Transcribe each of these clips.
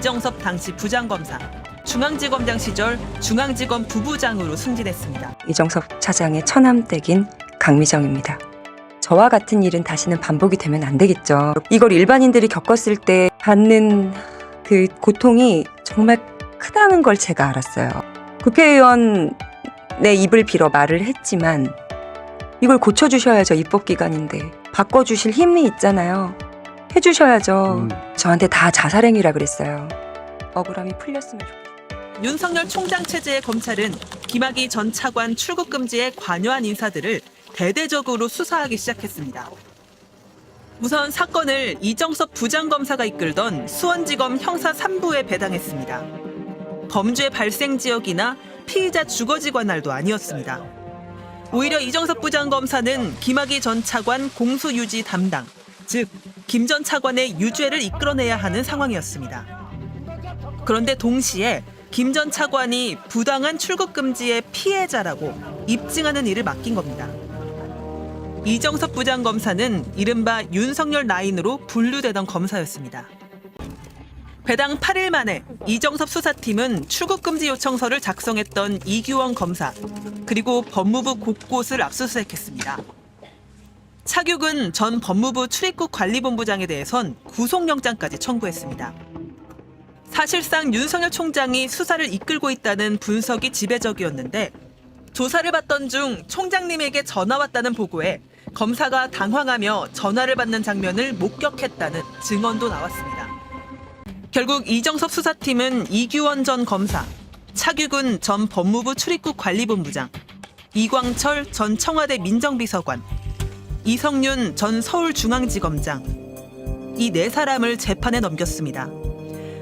이정섭 당시 부장검사, 중앙지검장 시절 중앙지검 부부장으로 승진했습니다. 이정섭 차장의 처남댁인 강미정입니다. 저와 같은 일은 다시는 반복이 되면 안 되겠죠. 이걸 일반인들이 겪었을 때 받는 그 고통이 정말 크다는 걸 제가 알았어요. 국회의원의 입을 빌어 말을 했지만 이걸 고쳐주셔야죠. 입법기관인데. 바꿔주실 힘이 있잖아요. 해주셔야죠. 저한테 다 자살행위라 그랬어요. 억울함이 풀렸으면 좋겠어요. 윤석열 총장 체제의 검찰은 김학의 전 차관 출국 금지에 관여한 인사들을 대대적으로 수사하기 시작했습니다. 우선 사건을 이정섭 부장검사가 이끌던 수원지검 형사 3부에 배당했습니다. 범죄 발생 지역이나 피의자 주거지 관할도 아니었습니다. 오히려 이정섭 부장검사는 김학의 전 차관 공소유지 담당, 즉 김 전 차관의 유죄를 이끌어내야 하는 상황이었습니다. 그런데 동시에 김 전 차관이 부당한 출국 금지의 피해자라고 입증하는 일을 맡긴 겁니다. 이정섭 부장검사는 이른바 윤석열 라인으로 분류되던 검사였습니다. 배당 8일 만에 이정섭 수사팀은 출국금지 요청서를 작성했던 이규원 검사, 그리고 법무부 곳곳을 압수수색했습니다. 차규근 전 법무부 출입국 관리본부장에 대해선 구속영장까지 청구했습니다. 사실상 윤석열 총장이 수사를 이끌고 있다는 분석이 지배적이었는데 조사를 받던 중 총장님에게 전화 왔다는 보고에 검사가 당황하며 전화를 받는 장면을 목격했다는 증언도 나왔습니다. 결국 이정섭 수사팀은 이규원 전 검사, 차규근 전 법무부 출입국 관리본부장, 이광철 전 청와대 민정비서관, 이성윤 전 서울중앙지검장, 이 네 사람을 재판에 넘겼습니다.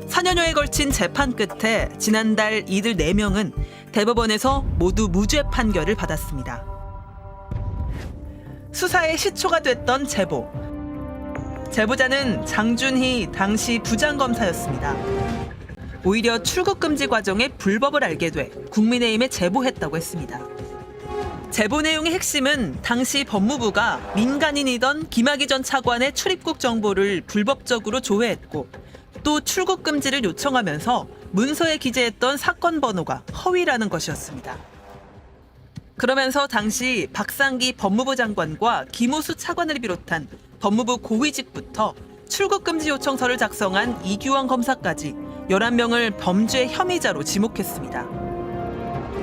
4년여에 걸친 재판 끝에 지난달 이들 4명은 대법원에서 모두 무죄 판결을 받았습니다. 수사의 시초가 됐던 제보. 제보자는 장준희 당시 부장검사였습니다. 오히려 출국금지 과정의 불법을 알게 돼 국민의힘에 제보했다고 했습니다. 제보 내용의 핵심은 당시 법무부가 민간인이던 김학의 전 차관의 출입국 정보를 불법적으로 조회했고 또 출국 금지를 요청하면서 문서에 기재했던 사건 번호가 허위라는 것이었습니다. 그러면서 당시 박상기 법무부 장관과 김호수 차관을 비롯한 법무부 고위직부터 출국 금지 요청서를 작성한 이규원 검사까지 11명을 범죄 혐의자로 지목했습니다.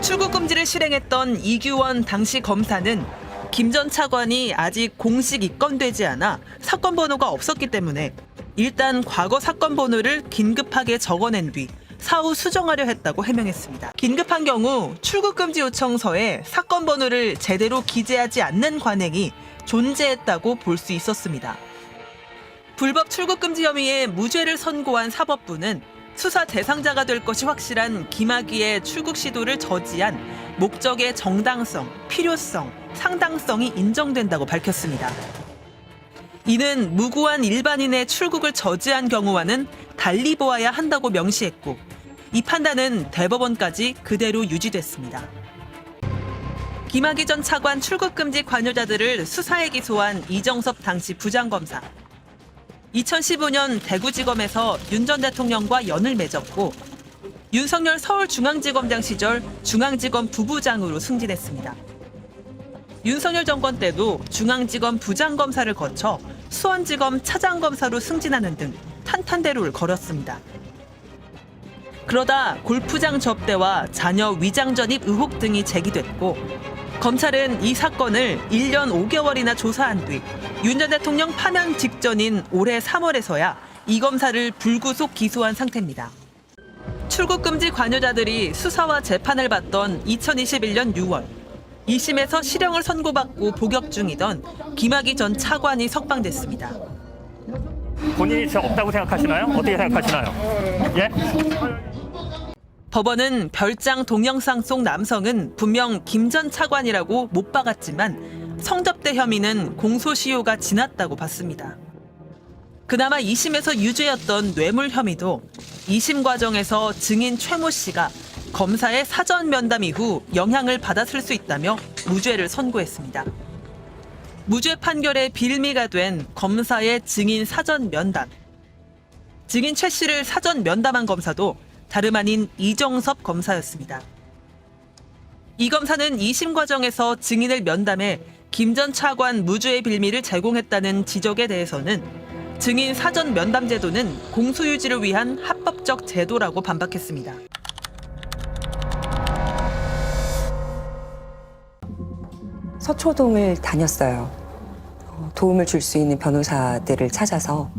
출국 금지를 실행했던 이규원 당시 검사는 김 전 차관이 아직 공식 입건되지 않아 사건 번호가 없었기 때문에 일단 과거 사건 번호를 긴급하게 적어낸 뒤 사후 수정하려 했다고 해명했습니다. 긴급한 경우 출국금지 요청서에 사건 번호를 제대로 기재하지 않는 관행이 존재했다고 볼 수 있었습니다. 불법 출국금지 혐의에 무죄를 선고한 사법부는 수사 대상자가 될 것이 확실한 김학의의 출국 시도를 저지한 목적의 정당성, 필요성, 상당성이 인정된다고 밝혔습니다. 이는 무고한 일반인의 출국을 저지한 경우와는 달리 보아야 한다고 명시했고 이 판단은 대법원까지 그대로 유지됐습니다. 김학의 전 차관 출국금지 관여자들을 수사에 기소한 이정섭 당시 부장검사. 2015년 대구지검에서 윤 전 대통령과 연을 맺었고 윤석열 서울중앙지검장 시절 중앙지검 부부장으로 승진했습니다. 윤석열 정권 때도 중앙지검 부장검사를 거쳐 수원지검 차장검사로 승진하는 등 탄탄대로를 걸었습니다. 그러다 골프장 접대와 자녀 위장 전입 의혹 등이 제기됐고 검찰은 이 사건을 1년 5개월이나 조사한 뒤 윤 전 대통령 파면 직전인 올해 3월에서야 이 검사를 불구속 기소한 상태입니다. 출국금지 관여자들이 수사와 재판을 받던 2021년 6월 2심에서 실형을 선고받고 복역 중이던 김학의 전 차관이 석방됐습니다. 본인이 저 없다고 생각하시나요? 어떻게 생각하시나요? 예? 법원은 별장 동영상 속 남성은 분명 김 전 차관이라고 못 박았지만 성접대 혐의는 공소시효가 지났다고 봤습니다. 그나마 2심에서 유죄였던 뇌물 혐의도 2심 과정에서 증인 최모 씨가 검사의 사전 면담 이후 영향을 받았을 수 있다며 무죄를 선고했습니다. 무죄 판결의 빌미가 된 검사의 증인 사전 면담. 증인 최 씨를 사전 면담한 검사도 다름 아닌 이정섭 검사였습니다. 이 검사는 2심 과정에서 증인을 면담해 김 전 차관 무죄의 빌미를 제공했다는 지적에 대해서는 증인 사전 면담 제도는 공소유지를 위한 합법적 제도라고 반박했습니다. 서초동을 다녔어요. 도움을 줄 수 있는 변호사들을 찾아서.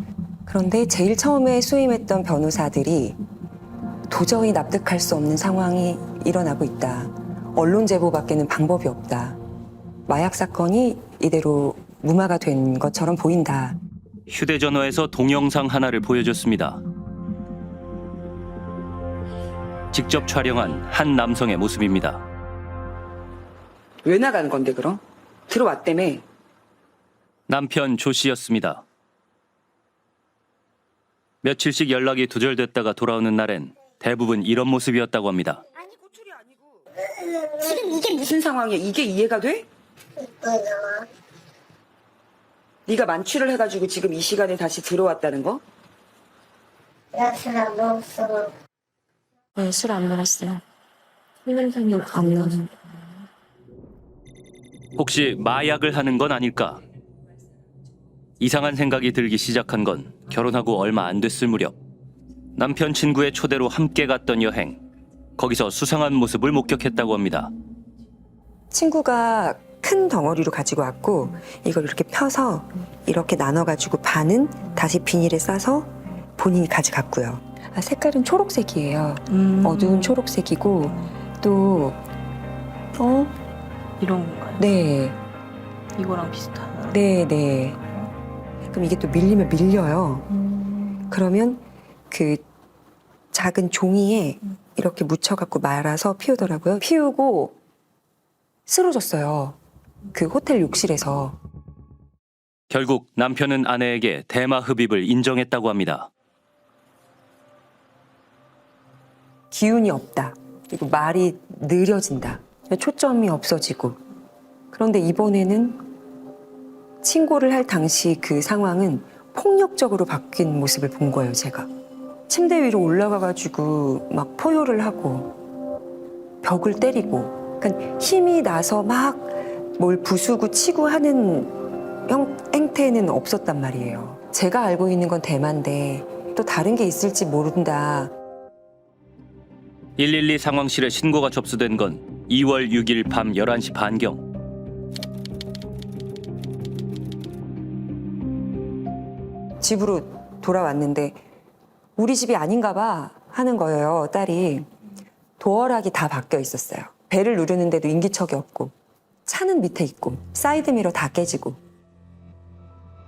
그런데 제일 처음에 수임했던 변호사들이 도저히 납득할 수 없는 상황이 일어나고 있다. 언론 제보밖에는 방법이 없다. 마약 사건이 이대로 무마가 된 것처럼 보인다. 휴대전화에서 동영상 하나를 보여줬습니다. 직접 촬영한 한 남성의 모습입니다. 왜 나가는 건데 그럼? 들어왔다며. 남편 조 씨였습니다. 며칠씩 연락이 두절됐다가 돌아오는 날엔 대부분 이런 모습이었다고 합니다. 아니 고출이 아니고. 지금 이게 무슨 상황이야? 이게 이해가 돼? 네가 만취를 해가지고 지금 이 시간에 다시 들어왔다는 거? 술 안 먹었어. 네, 술 안 먹었어요. 훈련장님 안 나는. 혹시 마약을 하는 건 아닐까? 이상한 생각이 들기 시작한 건 결혼하고 얼마 안 됐을 무렵. 남편 친구의 초대로 함께 갔던 여행. 거기서 수상한 모습을 목격했다고 합니다. 친구가 큰 덩어리로 가지고 왔고 이걸 이렇게 펴서 이렇게 나눠가지고 반은 다시 비닐에 싸서 본인이 가져갔고요. 색깔은 초록색이에요. 어두운 초록색이고 또 이런 건가요? 네, 이거랑 비슷한. 네. 그럼 이게 또 밀리면 밀려요. 그러면 그 작은 종이에 이렇게 묻혀갖고 말아서 피우더라고요. 피우고 쓰러졌어요. 그 호텔 욕실에서. 결국 남편은 아내에게 대마 흡입을 인정했다고 합니다. 기운이 없다. 그리고 말이 느려진다. 초점이 없어지고. 그런데 이번에는 친고를 할 당시 그 상황은 폭력적으로 바뀐 모습을 본 거예요, 제가. 침대 위로 올라가가지고 막 포효를 하고 벽을 때리고. 그러니까 힘이 나서 막 뭘 부수고 치고 하는 행태는 없었단 말이에요. 제가 알고 있는 건 대마인데 또 다른 게 있을지 모른다. 112 상황실에 신고가 접수된 건 2월 6일 밤 11시 반경. 집으로 돌아왔는데 우리 집이 아닌가 봐 하는 거예요, 딸이. 도어락이 다 바뀌어 있었어요. 벨을 누르는데도 인기척이 없고 차는 밑에 있고 사이드미러 다 깨지고.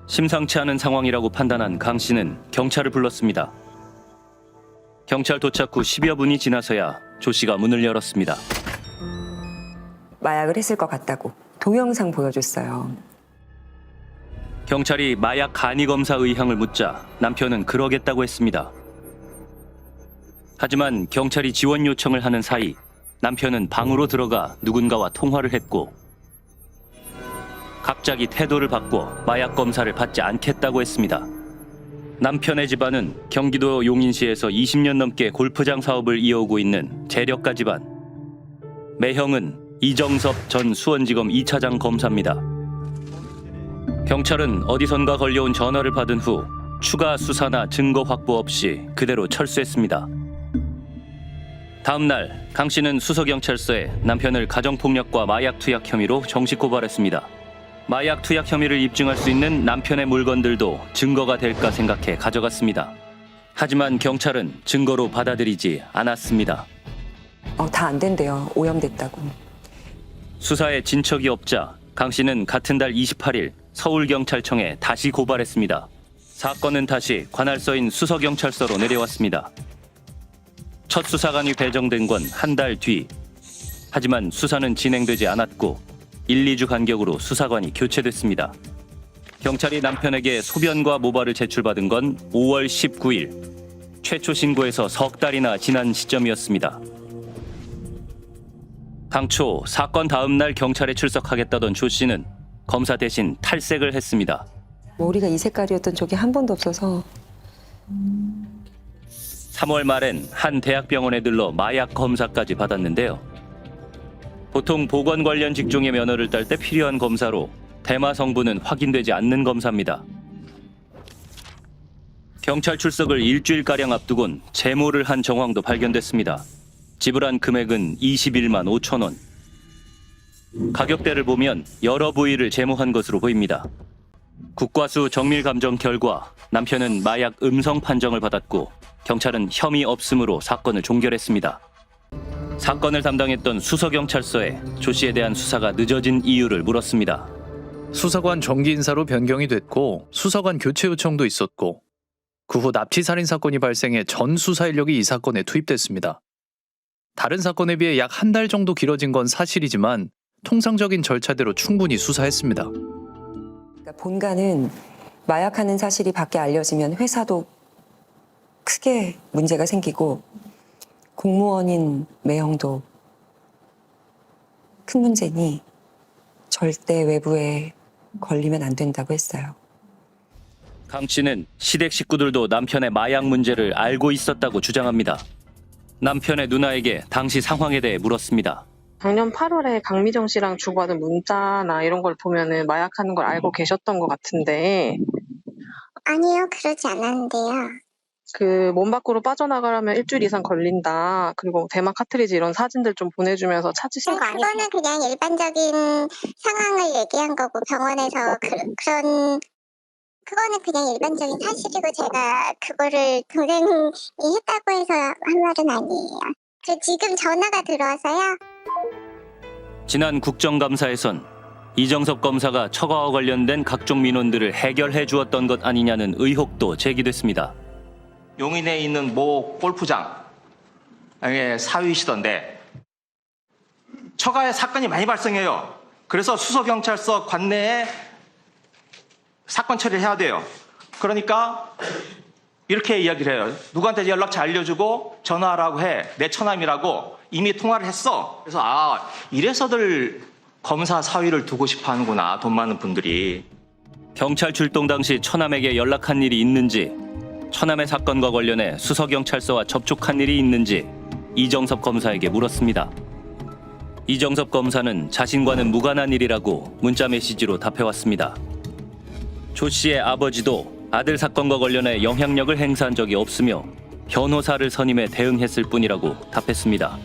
심상치 않은 상황이라고 판단한 강 씨는 경찰을 불렀습니다. 경찰 도착 후 10여 분이 지나서야 조 씨가 문을 열었습니다. 마약을 했을 것 같다고 동영상 보여줬어요. 경찰이 마약 간이 검사 의향을 묻자 남편은 그러겠다고 했습니다. 하지만 경찰이 지원 요청을 하는 사이 남편은 방으로 들어가 누군가와 통화를 했고 갑자기 태도를 바꿔 마약 검사를 받지 않겠다고 했습니다. 남편의 집안은 경기도 용인시에서 20년 넘게 골프장 사업을 이어오고 있는 재력가 집안. 매형은 이정섭 전 수원지검 2차장 검사입니다. 경찰은 어디선가 걸려온 전화를 받은 후 추가 수사나 증거 확보 없이 그대로 철수했습니다. 다음 날 강 씨는 수서경찰서에 남편을 가정폭력과 마약 투약 혐의로 정식 고발했습니다. 마약 투약 혐의를 입증할 수 있는 남편의 물건들도 증거가 될까 생각해 가져갔습니다. 하지만 경찰은 증거로 받아들이지 않았습니다. 다 안 된대요. 오염됐다고. 수사에 진척이 없자 강 씨는 같은 달 28일 서울경찰청에 다시 고발했습니다. 사건은 다시 관할서인 수서경찰서로 내려왔습니다. 첫 수사관이 배정된 건 한 달 뒤. 하지만 수사는 진행되지 않았고 1, 2주 간격으로 수사관이 교체됐습니다. 경찰이 남편에게 소변과 모발을 제출받은 건 5월 19일. 최초 신고에서 석 달이나 지난 시점이었습니다. 당초 사건 다음 날 경찰에 출석하겠다던 조 씨는 검사 대신 탈색을 했습니다. 머리가 이 색깔이었던 적이 한 번도 없어서 3월 말엔 한 대학병원에 들러 마약 검사까지 받았는데요. 보통 보건 관련 직종의 면허를 딸 때 필요한 검사로 대마 성분은 확인되지 않는 검사입니다. 경찰 출석을 일주일가량 앞두곤 제모를 한 정황도 발견됐습니다. 지불한 금액은 21만 5천 원. 가격대를 보면 여러 부위를 제모한 것으로 보입니다. 국과수 정밀 감정 결과 남편은 마약 음성 판정을 받았고 경찰은 혐의 없음으로 사건을 종결했습니다. 사건을 담당했던 수서경찰서에 조 씨에 대한 수사가 늦어진 이유를 물었습니다. 수사관 정기 인사로 변경이 됐고 수사관 교체 요청도 있었고 그 후 납치 살인 사건이 발생해 전 수사 인력이 이 사건에 투입됐습니다. 다른 사건에 비해 약 한 달 정도 길어진 건 사실이지만 통상적인 절차대로 충분히 수사했습니다. 그러니까 본가는 마약하는 사실이 밖에 알려지면 회사도 크게 문제가 생기고 공무원인 매형도 큰 문제니 절대 외부에 걸리면 안 된다고 했어요. 강 씨는 시댁 식구들도 남편의 마약 문제를 알고 있었다고 주장합니다. 남편의 누나에게 당시 상황에 대해 물었습니다. 작년 8월에 강미정 씨랑 주고받은 문자나 이런 걸 보면은 마약하는 걸 알고 계셨던 것 같은데. 아니요, 그러지 않았는데요. 그 몸 밖으로 빠져나가려면 일주일 이상 걸린다. 그리고 대마 카트리지 이런 사진들 좀 보내주면서 찾으신 거 아니에요? 그거는 그냥 일반적인 상황을 얘기한 거고 병원에서 그거는 그냥 일반적인 사실이고 제가 그거를 동생이 했다고 해서 한 말은 아니에요. 저 지금 전화가 들어와서요. 지난 국정감사에선 이정섭 검사가 처가와 관련된 각종 민원들을 해결해 주었던 것 아니냐는 의혹도 제기됐습니다. 용인에 있는 모 골프장에 사위시던데 처가에 사건이 많이 발생해요. 그래서 수서경찰서 관내에 사건 처리를 해야 돼요. 그러니까 이렇게 이야기를 해요. 누구한테 연락처 알려주고 전화하라고 해. 내 처남이라고 이미 통화를 했어. 그래서 이래서들 검사 사위를 두고 싶어 하는구나. 돈 많은 분들이. 경찰 출동 당시 처남에게 연락한 일이 있는지, 처남의 사건과 관련해 수서경찰서와 접촉한 일이 있는지 이정섭 검사에게 물었습니다. 이정섭 검사는 자신과는 무관한 일이라고 문자 메시지로 답해왔습니다. 조 씨의 아버지도 아들 사건과 관련해 영향력을 행사한 적이 없으며 변호사를 선임해 대응했을 뿐이라고 답했습니다.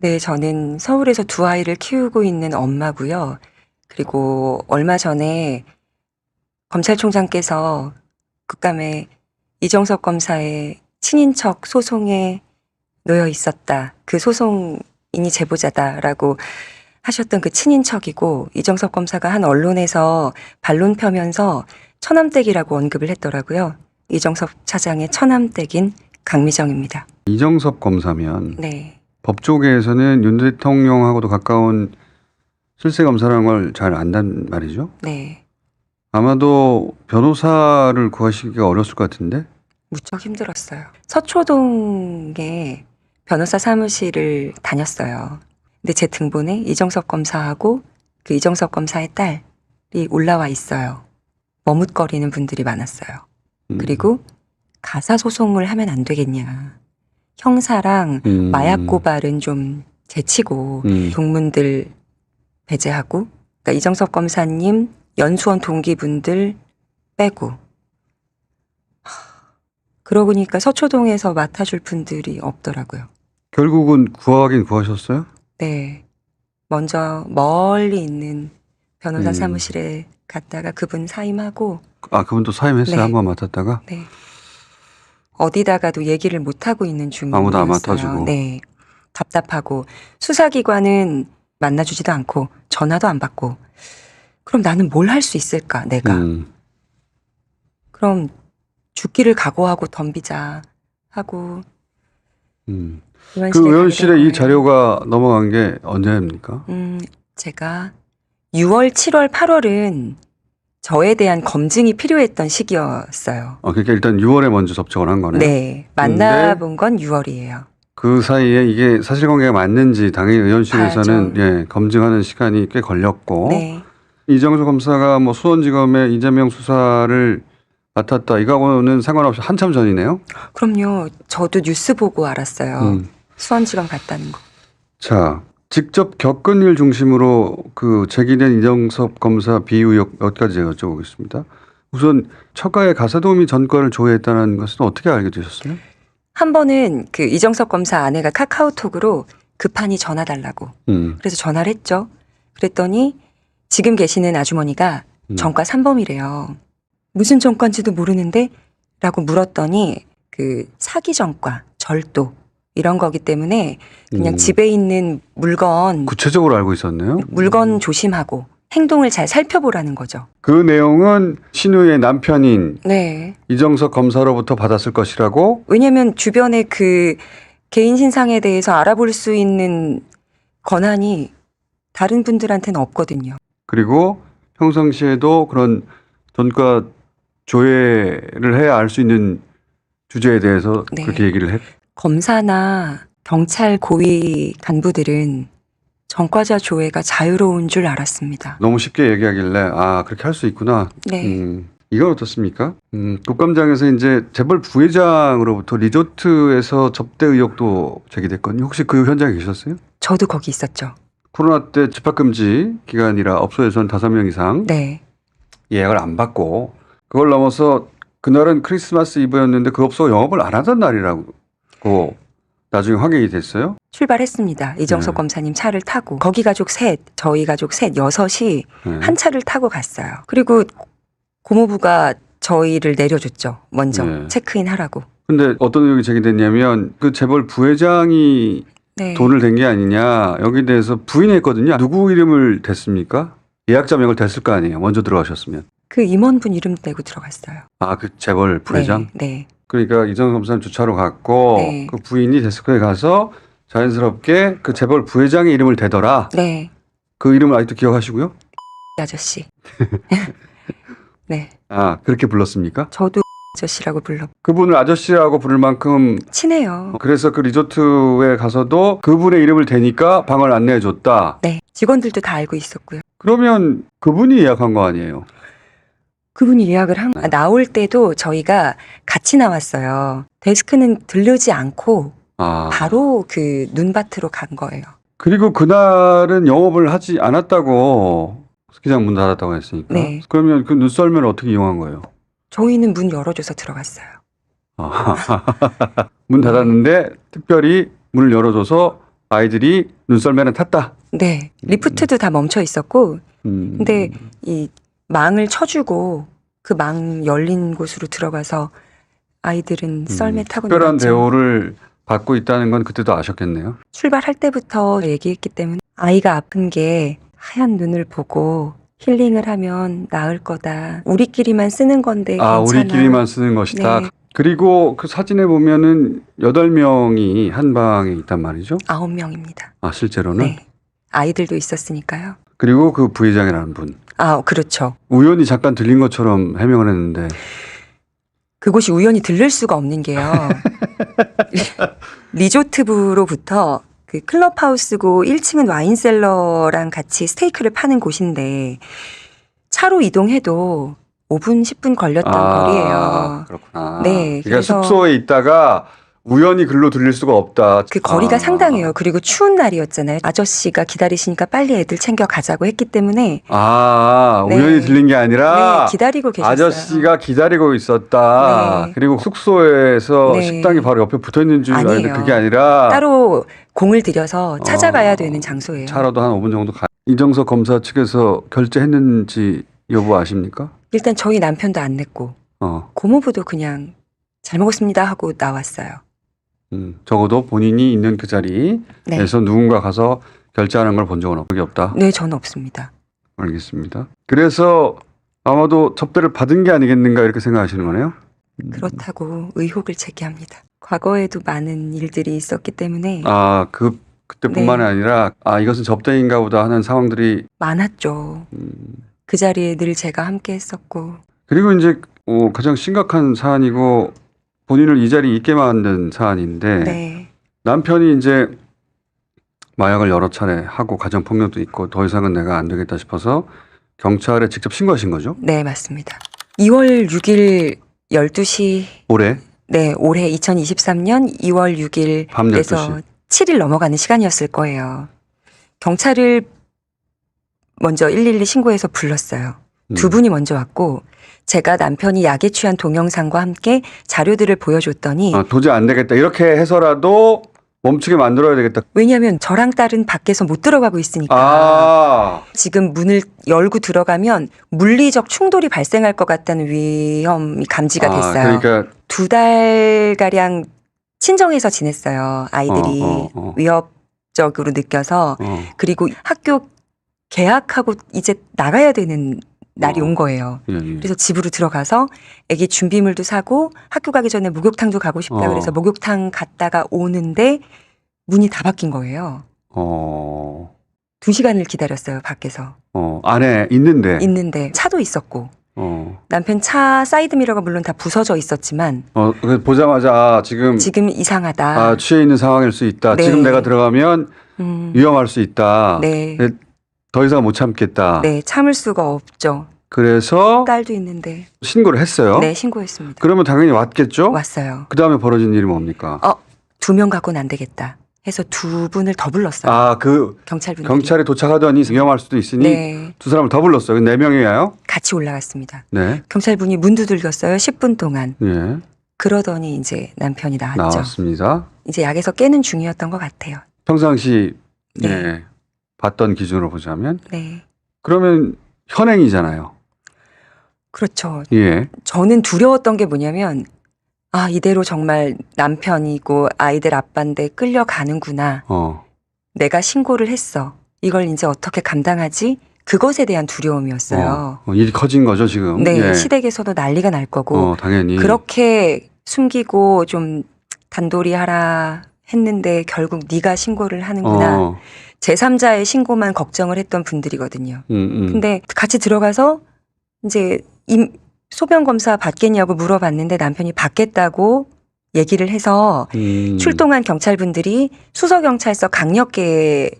네, 저는 서울에서 두 아이를 키우고 있는 엄마고요. 그리고 얼마 전에 검찰총장께서 국감에 이정섭 검사의 친인척 소송에 놓여 있었다. 그 소송인이 제보자다라고 하셨던 그 친인척이고 이정섭 검사가 한 언론에서 반론 펴면서 처남댁이라고 언급을 했더라고요. 이정섭 차장의 처남댁인 강미정입니다. 이정섭 검사면 네. 법조계에서는 윤 대통령하고도 가까운 실세 검사라는 걸 잘 안단 말이죠. 네. 아마도 변호사를 구하시기가 어려웠을 것 같은데? 무척 힘들었어요. 서초동에 변호사 사무실을 다녔어요. 근데 제 등본에 이정섭 검사하고 그 이정섭 검사의 딸이 올라와 있어요. 머뭇거리는 분들이 많았어요. 그리고 가사소송을 하면 안 되겠냐. 형사랑 마약 고발은 좀 제치고 동문들 배제하고, 그러니까 이정섭 검사님 연수원 동기분들 빼고. 그러고 보니까 서초동에서 맡아줄 분들이 없더라고요. 결국은 구하긴 구하셨어요? 네. 먼저 멀리 있는 변호사 사무실에 갔다가 그분 사임하고. 아, 그분도 사임했어요? 네. 한번 맡았다가? 네. 어디다가도 얘기를 못하고 있는 중이었어요. 아무도 안 맡아주고. 네. 답답하고 수사기관은 만나주지도 않고 전화도 안 받고. 그럼 나는 뭘 할 수 있을까 내가. 그럼 죽기를 각오하고 덤비자 하고. 그 의원실에 이 자료가 넘어간 게 언제입니까? 제가 6월, 7월, 8월은 저에 대한 검증이 필요했던 시기였어요. 그러니까 일단 6월에 먼저 접촉을 한 거네요. 네. 만나본 건 6월이에요. 그 사이에 이게 사실관계가 맞는지 당연히 의원실에서는 검증하는 시간이 꽤 걸렸고 네. 이정석 검사가 뭐 수원지검의 이재명 수사를 맡았다. 이거하고는 상관없이 한참 전이네요. 그럼요. 저도 뉴스 보고 알았어요. 수원지검 갔다는 거. 자, 직접 겪은 일 중심으로 그 제기된 이정석 검사 비의혹 몇 가지 여쭤보겠습니다. 우선 처가에 가사도우미 전과를 조회했다는 것은 어떻게 알게 되셨어요? 한 번은 그 이정석 검사 아내가 카카오톡으로 급하니 전화 달라고. 그래서 전화를 했죠. 그랬더니 지금 계시는 아주머니가 전과 3범이래요. 무슨 전과인지도 모르는데? 라고 물었더니 그 사기 전과, 절도 이런 거기 때문에 그냥 집에 있는 물건 구체적으로 알고 있었네요. 물건 조심하고 행동을 잘 살펴보라는 거죠. 그 내용은 신우의 남편인 네. 이정석 검사로부터 받았을 것이라고. 왜냐면 주변에 그 개인 신상에 대해서 알아볼 수 있는 권한이 다른 분들한테는 없거든요. 그리고 평상시에도 그런 전과 조회를 해야 알 수 있는 주제에 대해서 네. 그렇게 얘기를 했. 검사나 경찰 고위 간부들은 전과자 조회가 자유로운 줄 알았습니다. 너무 쉽게 얘기하길래 아 그렇게 할 수 있구나. 네. 이건 어떻습니까? 국감장에서 이제 재벌 부회장으로부터 리조트에서 접대 의혹도 제기됐거든요. 혹시 그 현장에 계셨어요? 저도 거기 있었죠. 코로나 때 집합금지 기간이라 업소에서는 5명 이상 네. 예약을 안 받고 그걸 넘어서 그날은 크리스마스 이브였는데 그 업소가 영업을 안 하던 날이라고 나중에 확인이 됐어요. 출발했습니다. 이정석 네. 검사님 차를 타고 거기 가족 셋, 저희 가족 셋, 6이 네. 한 차를 타고 갔어요. 그리고 고모부가 저희를 내려줬죠. 먼저 네. 체크인 하라고. 근데 어떤 의혹이 제기됐냐면 그 재벌 부회장이 네. 돈을 댄 게 아니냐 여기에 대해서 부인했거든요. 누구 이름을 댔습니까? 예약자 명을 댔을 거 아니에요. 먼저 들어가셨으면. 그 임원분 이름 떼고 들어갔어요. 아, 그 재벌 부회장? 네. 네. 그러니까 이정석 검사는 주차로 갔고 네. 그 부인이 데스크에 가서 자연스럽게 그 재벌 부회장의 이름을 대더라. 네. 그 이름을 아직도 기억하시고요? 아저씨. 네. 아, 그렇게 불렀습니까? 저도 아저씨라고 불러. 그분을 아저씨라고 부를 만큼 친해요. 그래서 그 리조트에 가서도 그분의 이름을 대니까 방을 안내해 줬다. 네. 직원들도 다 알고 있었고요. 그러면 그분이 예약한 거 아니에요? 그분이 예약을 나올 때도 저희가 같이 나왔어요. 데스크는 들르지 않고 아. 바로 그 눈밭으로 간 거예요. 그리고 그날은 영업을 하지 않았다고 스키장 문 닫았다고 했으니까. 네. 그러면 그 눈썰매를 어떻게 이용한 거예요? 저희는 문 열어줘서 들어갔어요. 아. 문 닫았는데 특별히 문을 열어줘서 아이들이 눈썰매는 탔다. 네. 리프트도 다 멈춰 있었고 근데 이 망을 쳐주고 그 망 열린 곳으로 들어가서 아이들은 썰매 타고 특별한 놀았죠. 대우를 받고 있다는 건 그때도 아셨겠네요. 출발할 때부터 얘기했기 때문에 아이가 아픈 게 하얀 눈을 보고 힐링을 하면 나을 거다. 우리끼리만 쓰는 건데 아, 괜찮아. 우리끼리만 쓰는 것이다. 네. 그리고 그 사진에 보면은 8명이 한 방에 있단 말이죠. 9명입니다. 아, 실제로는. 네. 아이들도 있었으니까요. 그리고 그 부회장이라는 분. 아, 그렇죠. 우연히 잠깐 들린 것처럼 해명을 했는데. 그곳이 우연히 들를 수가 없는 게요. 리조트부로부터 그 클럽하우스고 1층은 와인셀러랑 같이 스테이크를 파는 곳인데 차로 이동해도 5분, 10분 걸렸던 거리예요. 그렇구나. 네, 그러니까 그래서 숙소에 있다가 우연히 글로 들릴 수가 없다. 그 거리가 아. 상당해요. 그리고 추운 날이었잖아요. 아저씨가 기다리시니까 빨리 애들 챙겨 가자고 했기 때문에 아, 네. 우연히 들린 게 아니라 네, 기다리고 계셨어요. 아저씨가 기다리고 있었다. 네. 그리고 숙소에서 네. 식당이 바로 옆에 붙어 있는 줄 아니에요. 알았는데 그게 아니라 따로 공을 들여서 찾아가야 되는 장소예요. 차로도 한 5분 정도 가. 이정석 검사 측에서 결제했는지 여부 아십니까? 일단 저희 남편도 안 냈고 고모부도 그냥 잘 먹었습니다 하고 나왔어요. 적어도 본인이 있는 그 자리에서 네. 누군가 가서 결제하는 걸 본 적은 없다. 네, 저는 없습니다. 알겠습니다. 그래서 아마도 접대를 받은 게 아니겠는가 이렇게 생각하시는 거네요? 그렇다고 의혹을 제기합니다. 과거에도 많은 일들이 있었기 때문에 아, 그때뿐만이 네. 아니라 이것은 접대인가 보다 하는 상황들이 많았죠. 그 자리에 늘 제가 함께 했었고. 그리고 이제 가장 심각한 사안이고 본인을 이 자리에 있게 만든 사안인데 네. 남편이 이제 마약을 여러 차례 하고 가정폭력도 있고 더 이상은 내가 안 되겠다 싶어서 경찰에 직접 신고하신 거죠? 네, 맞습니다. 2월 6일 12시, 올해? 네, 올해 2023년 2월 6일 밤 그래서 12시. 7일 넘어가는 시간이었을 거예요. 경찰을 먼저 112 신고해서 불렀어요. 두 분이 먼저 왔고 제가 남편이 약에 취한 동영상과 함께 자료들을 보여줬더니 도저히 안 되겠다. 이렇게 해서라도 멈추게 만들어야 되겠다. 왜냐하면 저랑 딸은 밖에서 못 들어가고 있으니까 아, 지금 문을 열고 들어가면 물리적 충돌이 발생할 것 같다는 위험이 감지가 됐어요. 그러니까 2달가량 친정에서 지냈어요. 아이들이 위협적으로 느껴서. 그리고 학교 개학하고 이제 나가야 되는 날이 온 거예요. 예. 그래서 집으로 들어가서 애기 준비물도 사고 학교 가기 전에 목욕탕도 가고 싶다 그래서 목욕탕 갔다가 오는데 문이 다 바뀐 거예요. 2시간을 기다렸어요, 밖에서. 안에 있는데. 차도 있었고. 남편 차 사이드미러가 물론 다 부서져 있었지만 그래서 보자마자 지금 이상하다. 취해 있는 상황일 수 있다. 네. 지금 내가 들어가면 위험할 수 있다. 네. 더 이상 못 참겠다. 네, 참을 수가 없죠. 그래서 딸도 있는데. 신고를 했어요. 네, 신고했습니다. 그러면 당연히 왔겠죠? 왔어요. 그 다음에 벌어진 일이 뭡니까? 2명 갖고는 안 되겠다 해서 2분을 더 불렀어요. 경찰이 경찰분들이. 도착하더니 위험할 수도 있으니 네, 2사람을 더 불렀어요. 4명이에요? 같이 올라갔습니다. 네. 경찰분이 문 두들겼어요. 10분 동안. 예. 그러더니 이제 남편이 나왔죠. 나왔습니다. 이제 약에서 깨는 중이었던 것 같아요. 평상시 네. 예, 봤던 기준으로 보자면 네, 그러면 현행이잖아요. 그렇죠. 예. 저는 두려웠던 게 뭐냐면 이대로 정말 남편이고 아이들 아빠인데 끌려가는구나. 내가 신고를 했어. 이걸 이제 어떻게 감당하지? 그것에 대한 두려움이었어요. 일이 커진 거죠, 지금. 네, 예. 시댁에서도 난리가 날 거고 당연히. 그렇게 숨기고 좀 단돌이 하라 했는데 결국 네가 신고를 하는구나. 제3자의 신고만 걱정을 했던 분들이거든요. 근데 같이 들어가서 이제 소변 검사 받겠냐고 물어봤는데 남편이 받겠다고 얘기를 해서 출동한 경찰분들이 수서경찰서 강력계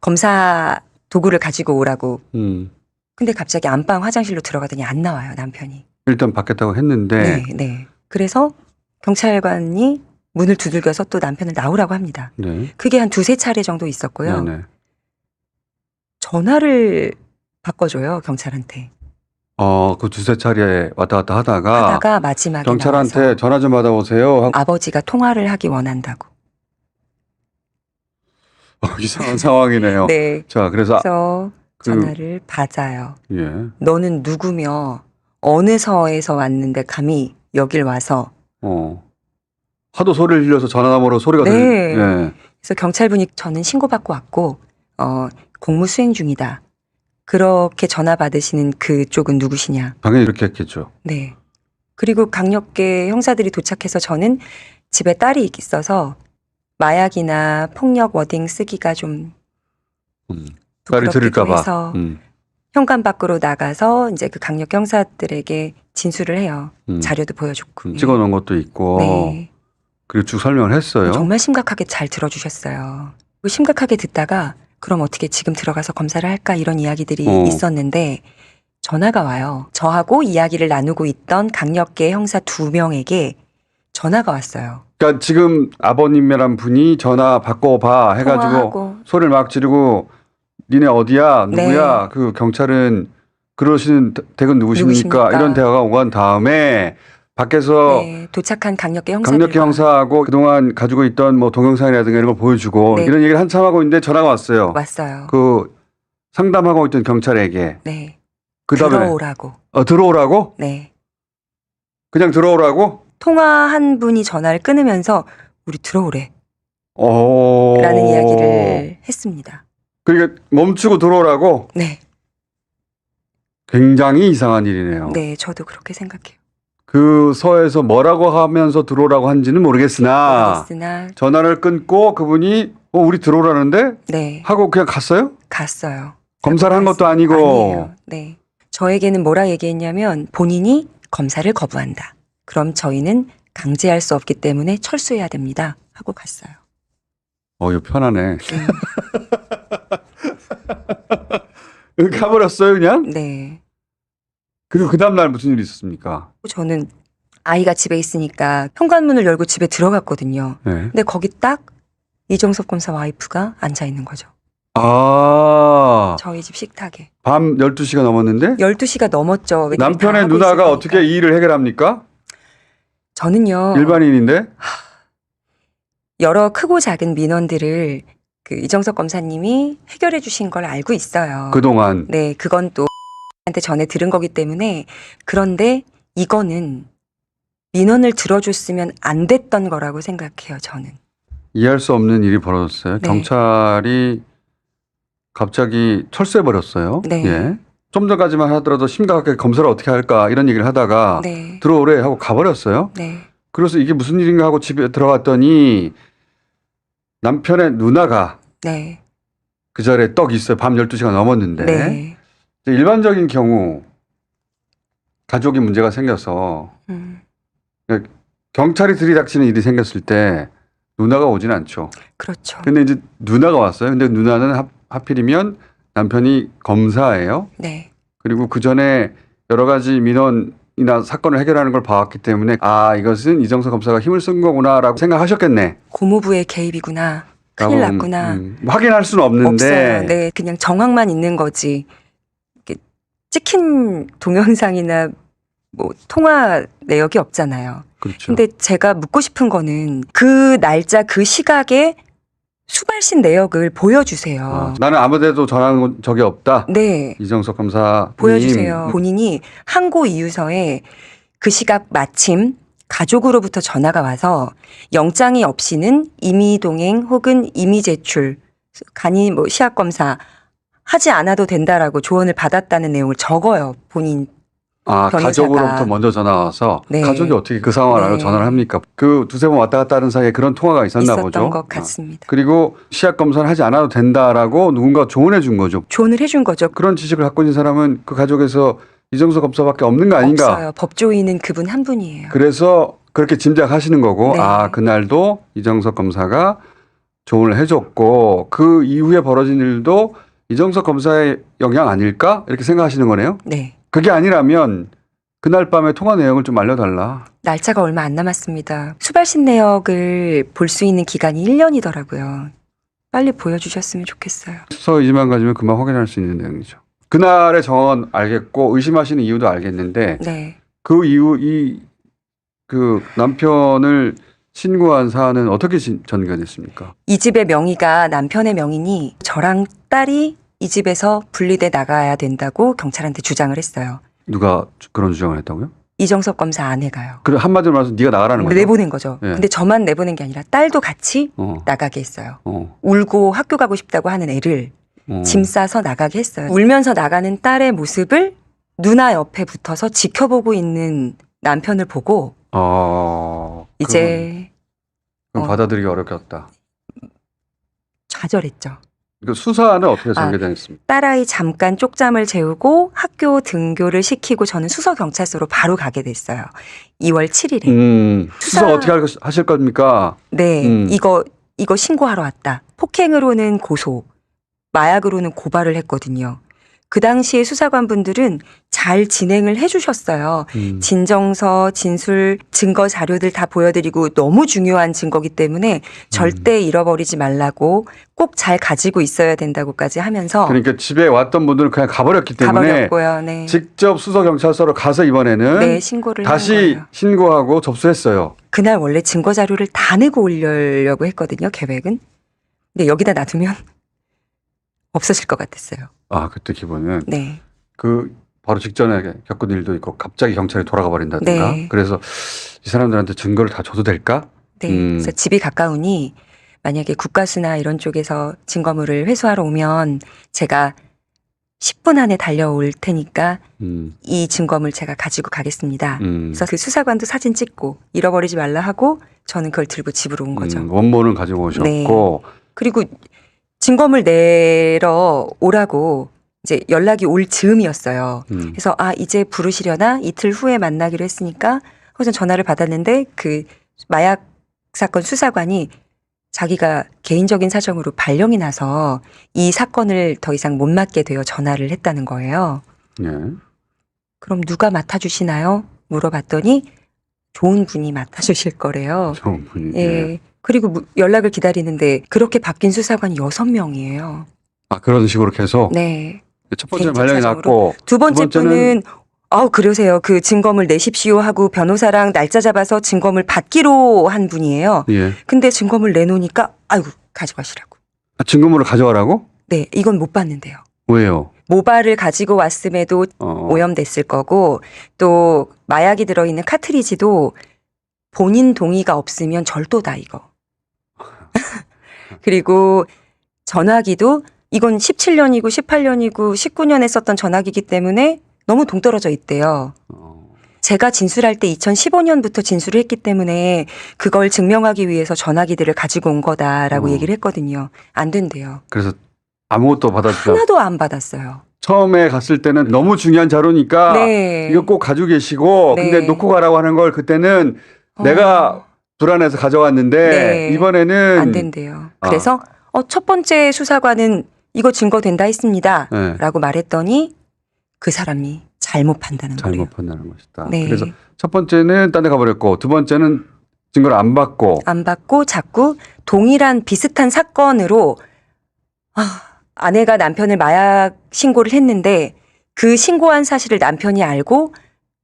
검사 도구를 가지고 오라고. 근데 갑자기 안방 화장실로 들어가더니 안 나와요, 남편이. 일단 받겠다고 했는데. 네. 그래서 경찰관이 문을 두들겨서 또 남편을 나오라고 합니다. 네. 그게 한 2-3차례 정도 있었고요. 네네. 전화를 바꿔줘요, 경찰한테. 그 2-3차례 왔다 갔다 하다가 마지막에 경찰한테 나와서 전화 좀 받아보세요. 아버지가 통화를 하기 원한다고. 이상한 상황이네요. 네. 자, 그래서 전화를 받아요. 예. 너는 누구며 어느 서에서 왔는데 감히 여길 와서. 하도 소리를 질러서 전화번호 소리가 네. 예. 그래서 경찰분이 저는 신고받고 왔고 공무 수행 중이다. 그렇게 전화 받으시는 그쪽은 누구시냐. 당연히 이렇게 했겠죠. 네. 그리고 강력계 형사들이 도착해서 저는 집에 딸이 있어서 마약이나 폭력 워딩 쓰기가 좀 딸이 들을까봐. 해서 현관 밖으로 나가서 이제 그 강력 형사들에게 진술을 해요. 자료도 보여줬고. 찍어놓은 것도 있고. 네. 그리고 쭉 설명을 했어요. 정말 심각하게 잘 들어주셨어요. 심각하게 듣다가 그럼 어떻게 지금 들어가서 검사를 할까 이런 이야기들이 있었는데 전화가 와요. 저하고 이야기를 나누고 있던 강력계 형사 2명에게 전화가 왔어요. 그러니까 지금 아버님이란 분이 전화 바꿔봐 해가지고 통화하고. 소리를 막 지르고 니네 어디야 누구야 네. 그 경찰은 그러시는 댁은 누구십니까? 누구십니까? 이런 대화가 오고 한 다음에 밖에서 네, 도착한 강력계 형사 강력계 형사하고 그동안 가지고 있던 뭐 동영상이라든가 이런 걸 보여주고 네. 이런 얘기를 한참 하고 있는데 전화가 왔어요. 왔어요. 그 상담하고 있던 경찰에게. 네. 그다음에 들어오라고. 들어오라고? 네. 그냥 들어오라고? 통화한 분이 전화를 끊으면서 우리 들어오래 라는 이야기를 했습니다. 그러니까 멈추고 들어오라고? 네. 굉장히 이상한 일이네요. 네, 저도 그렇게 생각해요. 그 서에서 뭐라고 하면서 들어오라고 한지는 모르겠으나 전화를 끊고 그분이 우리 들어오라는데 네. 하고 그냥 갔어요? 갔어요. 검사를 한 것도 아니고. 아니에요. 네. 저에게는 뭐라 얘기했냐면 본인이 검사를 거부한다. 그럼 저희는 강제할 수 없기 때문에 철수해야 됩니다. 하고 갔어요. 이거 편하네. 가버렸어요 그냥? 네. 그리고 그 다음날 무슨 일이 있었습니까? 저는 아이가 집에 있으니까 현관문을 열고 집에 들어갔거든요. 네. 근데 거기 딱 이정섭 검사 와이프가 앉아 있는 거죠. 아, 저희 집 식탁에. 밤 12시가 넘었는데 12시가 넘었죠. 다 남편의 하고 누나가 있으니까. 어떻게 이 일을 해결합니까? 저는요. 일반인인데? 여러 크고 작은 민원들을 그 이정섭 검사님이 해결해 주신 걸 알고 있어요. 그동안. 네, 그건 또 한테 전에 들은 거기 때문에. 그런데 이거는 민원을 들어줬으면 안 됐던 거라고 생각해요, 저는. 이해할 수 없는 일이 벌어졌어요. 네. 경찰이 갑자기 철수해버렸어요. 네. 예. 좀 전까지만 하더라도 심각하게 검사를 어떻게 할까 이런 얘기를 하다가 네. 들어오래 하고 가버렸어요. 네. 그래서 이게 무슨 일인가 하고 집에 들어갔더니 남편의 누나가 네. 그 자리에 떡 있어요. 밤 12시가 넘었는데. 네. 일반적인 경우 가족이 문제가 생겨서 경찰이 들이닥치는 일이 생겼을 때 누나가 오진 않죠. 그렇죠. 근데 이제 누나가 왔어요. 근데 누나는 하필이면 남편이 검사예요. 네. 그리고 그 전에 여러 가지 민원이나 사건을 해결하는 걸 봐왔기 때문에 아, 이것은 이정석 검사가 힘을 쓴 거구나라고 생각하셨겠네. 고모부의 개입이구나. 큰일 라고, 났구나. 확인할 수는 없는데. 없어요. 네, 그냥 정황만 있는 거지. 이렇게 찍힌 동영상이나 뭐 통화 내역이 없잖아요. 그렇죠. 근데 제가 묻고 싶은 거는 그 날짜 그 시각에 수발신 내역을 보여주세요. 아, 나는 아무데도 전화한 적이 없다. 네. 이정석 검사 보여주세요. 본인이 항고 이유서에 그 시각 마침 가족으로부터 전화가 와서 영장이 없이는 임의 동행 혹은 임의 제출, 간이 뭐 시약 검사 하지 않아도 된다라고 조언을 받았다는 내용을 적어요. 본인. 아, 변호사가. 가족으로부터 먼저 전화 와서 네. 가족이 어떻게 그 상황을 알고 네. 전화를 합니까? 그 두세 번 왔다 갔다 하는 사이에 그런 통화가 있었나 있었던 보죠. 것 같습니다. 그리고 시약 검사를 하지 않아도 된다라고 누군가 조언해 준 거죠. 조언을 해준 거죠. 그런 지식을 갖고 있는 사람은 그 가족에서 이정석 검사밖에 없는 거 아닌가? 없어요. 법조인은 그분 한 분이에요. 그래서 그렇게 짐작하시는 거고 네. 아, 그날도 이정석 검사가 조언을 해줬고 그 이후에 벌어진 일도 이정석 검사의 영향 아닐까? 이렇게 생각하시는 거네요. 네. 그게 아니라면 그날 밤에 통화 내용을 좀 알려달라. 날짜가 얼마 안 남았습니다. 수발신 내역을 볼 수 있는 기간이 1년이더라고요. 빨리 보여주셨으면 좋겠어요. 수서 의지만 가지면 금방 확인할 수 있는 내용이죠. 그날의 정황은 알겠고 의심하시는 이유도 알겠는데 네. 그 이후 그 남편을 신고한 사안은 어떻게 전개됐습니까? 이 집의 명의가 남편의 명의니 저랑 딸이 이 집에서 분리돼 나가야 된다고 경찰한테 주장을 했어요. 누가 그런 주장을 했다고요? 이정섭 검사 아내가요. 그래 한마디로 말해서 네가 나가라는 거죠? 내보낸 거죠. 예. 근데 저만 내보낸 게 아니라 딸도 같이 나가게 했어요. 울고 학교 가고 싶다고 하는 애를 짐 싸서 나가게 했어요. 울면서 나가는 딸의 모습을 누나 옆에 붙어서 지켜보고 있는 남편을 보고 이제 그건 받아들이기 어렵겠다. 좌절했죠. 그 수사는 어떻게 전개됐습니까? 딸아이 잠깐 쪽잠을 재우고 학교 등교를 시키고 저는 수서경찰서로 바로 가게 됐어요. 2월 7일에. 수사 어떻게 하실 겁니까? 네. 이거 신고하러 왔다. 폭행으로는 고소, 마약으로는 고발을 했거든요. 그 당시에 수사관분들은 잘 진행을 해주셨어요. 진정서, 진술, 증거 자료들 다 보여드리고 너무 중요한 증거기 때문에 절대 잃어버리지 말라고 꼭 잘 가지고 있어야 된다고까지 하면서 그러니까 집에 왔던 분들은 그냥 가버렸기 때문에 가버렸고요. 네. 직접 수서경찰서로 가서 이번에는 네, 신고를 다시 한 거예요. 신고하고 접수했어요. 그날 원래 증거 자료를 다 내고 오려고 했거든요. 계획은. 근데 여기다 놔두면 없어질 것 같았어요. 아, 그때 기분은 네. 그 바로 직전에 겪은 일도 있고 갑자기 경찰이 돌아가 버린다든가. 네. 그래서 이 사람들한테 증거를 다 줘도 될까? 네. 그래서 집이 가까우니 만약에 국가수나 이런 쪽에서 증거물을 회수하러 오면 제가 10분 안에 달려올 테니까 이 증거물 제가 가지고 가겠습니다. 그래서 그 수사관도 사진 찍고 잃어버리지 말라 하고 저는 그걸 들고 집으로 온 거죠. 원본은 가지고 오셨고. 네. 그리고 증거물 내러 오라고 이제 연락이 올 즈음이었어요. 그래서 이제 부르시려나 이틀 후에 만나기로 했으니까 그래서 전화를 받았는데 그 마약 사건 수사관이 자기가 개인적인 사정으로 발령이 나서 이 사건을 더 이상 못 맡게 되어 전화를 했다는 거예요. 예. 그럼 누가 맡아주시나요? 물어봤더니 좋은 분이 맡아주실 거래요. 좋은 분이. 예. 그리고 연락을 기다리는데 그렇게 바뀐 수사관이 6명이에요. 아, 그런 식으로 계속. 네. 첫 번째 개인적 발령이 사정으로. 났고 두 번째 두 번째는- 분은 그러세요. 그 증거물 내십시오 하고 변호사랑 날짜 잡아서 증거물 받기로 한 분이에요. 예. 근데 증거물 내놓으니까 아이고 가져가시라고. 아, 증거물을 가져가라고? 네, 이건 못 받는데요. 왜요? 모발을 가지고 왔음에도 오염됐을 거고 또 마약이 들어있는 카트리지도 본인 동의가 없으면 절도다 이거. 그리고 전화기도 이건 17년이고 18년이고 19년에 썼던 전화기이기 때문에 너무 동떨어져 있대요. 제가 진술할 때 2015년부터 진술을 했기 때문에 그걸 증명하기 위해서 전화기들을 가지고 온 거다라고 얘기를 했거든요. 안 된대요. 그래서 아무것도 받아주지 하나도 안 받았어요. 처음에 갔을 때는 너무 중요한 자료니까 네. 이거 꼭 가지고 계시고 네. 근데 놓고 가라고 하는 걸 그때는 내가 불안해서 가져갔는데 네. 이번에는 안 된대요. 그래서 첫 번째 수사관은 이거 증거 된다 했습니다. 네. 라고 말했더니 그 사람이 잘못 판단한 거예요. 잘못 판단한 것이다. 네. 그래서 첫 번째는 딴 데 가버렸고 두 번째는 증거를 안 받고 안 받고 자꾸 동일한 비슷한 사건으로 아내가 남편을 마약 신고를 했는데 그 신고한 사실을 남편이 알고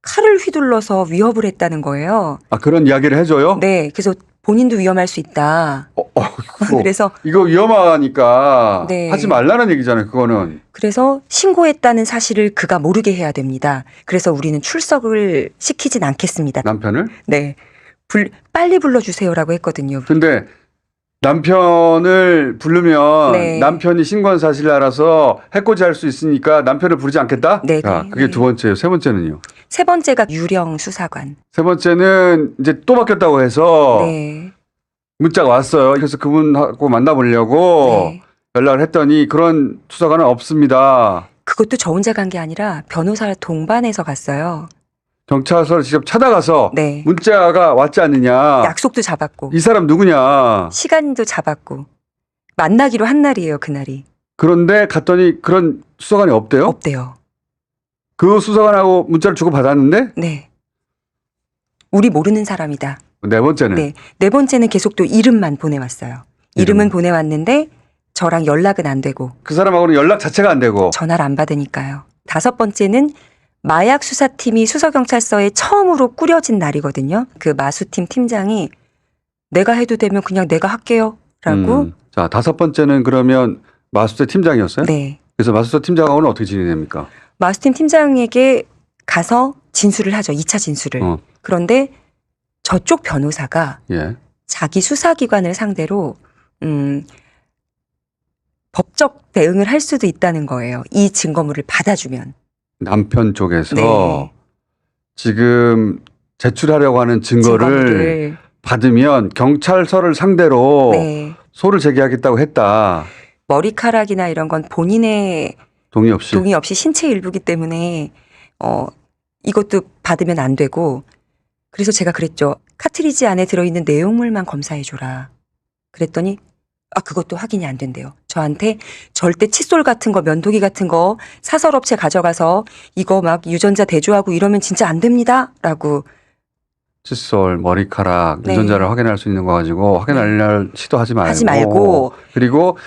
칼을 휘둘러서 위협을 했다는 거예요. 아, 그런 이야기를 해줘요? 네. 그래서 본인도 위험할 수 있다. 그래서 이거 위험하니까 네. 하지 말라는 얘기잖아요. 그거는. 그래서 신고했다는 사실을 그가 모르게 해야 됩니다. 그래서 우리는 출석을 시키진 않겠습니다. 남편을? 네. 빨리 불러주세요라고 했거든요. 근데 남편을 부르면 네. 남편이 신고한 사실을 알아서 해코지할 수 있으니까 남편을 부르지 않겠다? 네, 자, 네, 그게 네. 두 번째예요. 세 번째는요? 세 번째가 유령 수사관. 세 번째는 이제 또 바뀌었다고 해서 네. 문자가 왔어요. 그래서 그분하고 만나보려고 네. 연락을 했더니 그런 수사관은 없습니다. 그것도 저 혼자 간 게 아니라 변호사 동반해서 갔어요. 경찰서를 직접 찾아가서 네. 문자가 왔지 않느냐. 약속도 잡았고 이 사람 누구냐. 시간도 잡았고 만나기로 한 날이에요. 그날이. 그런데 갔더니 그런 수사관이 없대요. 없대요. 그 수사관하고 문자를 주고 받았는데 네. 우리 모르는 사람이다. 네 번째는 네. 네 번째는 계속 또 이름만 보내왔어요. 이름은 보내왔는데 저랑 연락은 안 되고 그 사람하고는 연락 자체가 안 되고 전화를 안 받으니까요. 다섯 번째는 마약 수사팀이 수서경찰서에 처음으로 꾸려진 날이거든요. 그 마수팀 팀장이 내가 해도 되면 그냥 내가 할게요. 라고. 자, 다섯 번째는 그러면 마수대 팀장이었어요? 네. 그래서 마수대 팀장하고는 어떻게 지내냅니까? 마수팀 팀장에게 가서 진술을 하죠. 2차 진술을. 그런데 저쪽 변호사가 예. 자기 수사기관을 상대로 법적 대응을 할 수도 있다는 거예요. 이 증거물을 받아주면. 남편 쪽에서 네. 지금 제출하려고 하는 증거를 받으면 경찰서를 상대로 네. 소를 제기하겠다고 했다. 머리카락이나 이런 건 본인의 동의 없이. 신체 일부기 때문에 이것도 받으면 안 되고 그래서 제가 그랬죠. 카트리지 안에 들어있는 내용물만 검사해줘라. 그랬더니 그것도 확인이 안 된대요. 저한테 절대 칫솔 같은 거, 면도기 같은 거 사설업체 가져가서 이거 막 유전자 대조하고 이러면 진짜 안 됩니다. 라고. 칫솔, 머리카락, 네. 유전자를 확인할 수 있는 거 가지고 확인할 시도하지 말고. 하지 말고. 그리고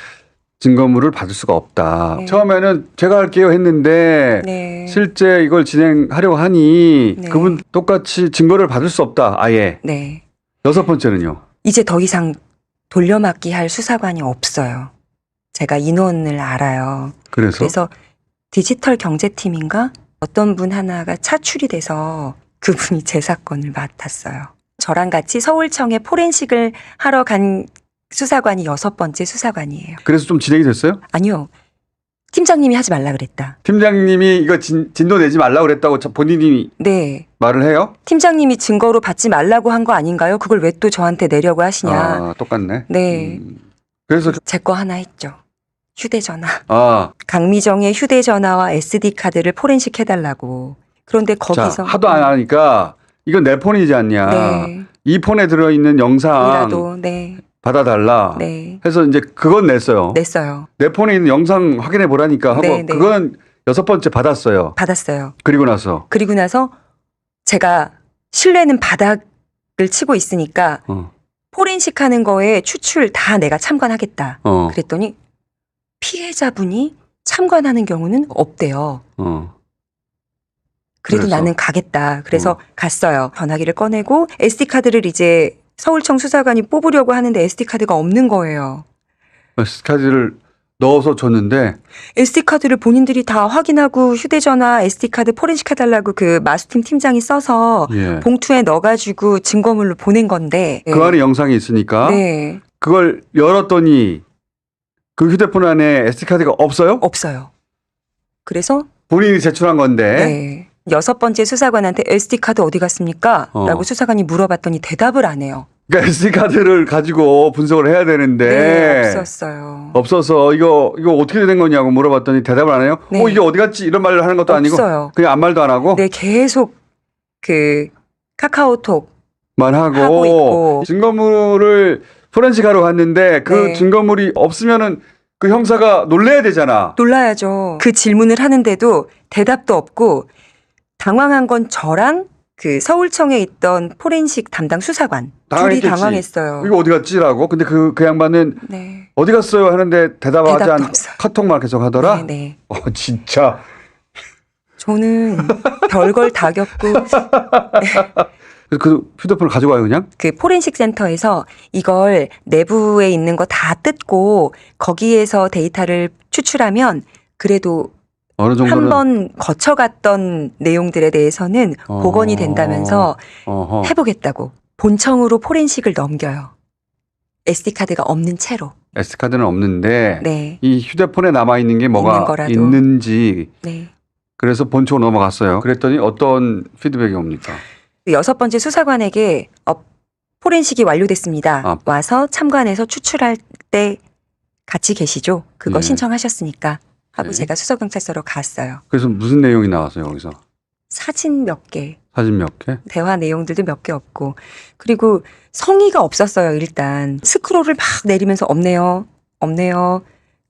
증거물을 받을 수가 없다. 네. 처음에는 제가 할게요 했는데 네. 실제 이걸 진행하려고 하니 네. 그분 똑같이 증거를 받을 수 없다. 아예. 네. 여섯 번째는요. 이제 더 이상 돌려막기 할 수사관이 없어요. 제가 인원을 알아요. 그래서 디지털 경제팀인가 어떤 분 하나가 차출이 돼서 그분이 제 사건을 맡았어요. 저랑 같이 서울청에 포렌식을 하러 간 수사관이 6번째 수사관이에요. 그래서 좀 진행이 됐어요? 아니요. 팀장님이 하지 말라 그랬다. 팀장님이 이거 진도 내지 말라고 그랬다고 본인이 네. 말을 해요? 팀장님이 증거로 받지 말라고 한 거 아닌가요? 그걸 왜 또 저한테 내려고 하시냐. 똑같네. 네. 그래서 제 거 하나 했죠. 휴대전화. 강미정의 휴대전화와 SD카드를 포렌식 해달라고. 그런데 거기서. 자, 하도 안 하니까 이건 내 폰이지 않냐. 네. 이 폰에 들어있는 영상 이라도, 네. 받아달라. 네. 해서 이제 그건 냈어요. 냈어요. 내 폰에 있는 영상 확인해 보라니까 하고 네, 네. 그건 6번째 받았어요. 받았어요. 그리고 나서 그리고 나서 제가 신뢰는 바닥을 치고 있으니까 포렌식 하는 거에 추출 다 내가 참관하겠다. 어. 그랬더니 피해자분이 참관하는 경우는 없대요. 그래도 그래서? 나는 가겠다. 그래서 갔어요. 전화기를 꺼내고 SD카드를 이제 서울청 수사관이 뽑으려고 하는데 SD카드가 없는 거예요. SD카드를 넣어서 줬는데 SD카드를 본인들이 다 확인하고 휴대전화 SD카드 포렌식 해달라고 그 마수팀 팀장이 써서 예. 봉투에 넣어가지고 증거물로 보낸 건데. 그 안에 영상이 있으니까 네. 그걸 열었더니 그 휴대폰 안에 SD카드가 없어요? 없어요. 그래서 본인이 제출한 건데 네. 6번째 수사관한테 SD카드 어디 갔습니까? 라고 수사관이 물어봤더니 대답을 안 해요. 그러니까 SD카드를 가지고 분석을 해야 되는데 네, 없었어요. 없어서 이거 어떻게 된 거냐고 물어봤더니 대답을 안 해요? 네. 이게 어디 갔지? 이런 말을 하는 것도 아니고 없어요. 그냥 아무 말도 안 하고 네, 계속 그 카카오톡 만 하고 하고 있고. 증거물을 포렌식하러 갔는데 그 네. 증거물이 없으면은 그 형사가 놀래야 되잖아. 놀라야죠. 그 질문을 하는데도 대답도 없고 당황한 건 저랑 그 서울청에 있던 포렌식 담당 수사관 둘이 당황했겠지. 당황했어요. 이거 어디 갔지라고. 근데 그 양반은 네. 어디 갔어요 하는데 대답하지 대답도 않고 없어요. 카톡만 계속 하더라. 네, 네. 진짜. 저는 별걸 다 겪고 그 휴대폰을 가져가요 그냥? 그 포렌식 센터에서 이걸 내부에 있는 거 다 뜯고 거기에서 데이터를 추출하면 그래도 어느 정도는 한 번 거쳐갔던 내용들에 대해서는 복원이 된다면서 어허. 해보겠다고 본청으로 포렌식을 넘겨요. SD카드가 없는 채로. SD카드는 없는데 네. 이 휴대폰에 남아 있는 게 있는 뭐가 거라도. 있는지 네. 그래서 본청으로 넘어갔어요. 그랬더니 어떤 피드백이 옵니까? 6번째 수사관에게 포렌식이 완료됐습니다. 아. 와서 참관해서 추출할 때 같이 계시죠? 그거 예. 신청하셨으니까 하고 네. 제가 수서경찰서로 갔어요. 그래서 무슨 내용이 나왔어요 여기서? 사진 몇 개, 사진 몇 개? 대화 내용들도 몇 개 없고 그리고 성의가 없었어요. 일단 스크롤을 막 내리면서 없네요.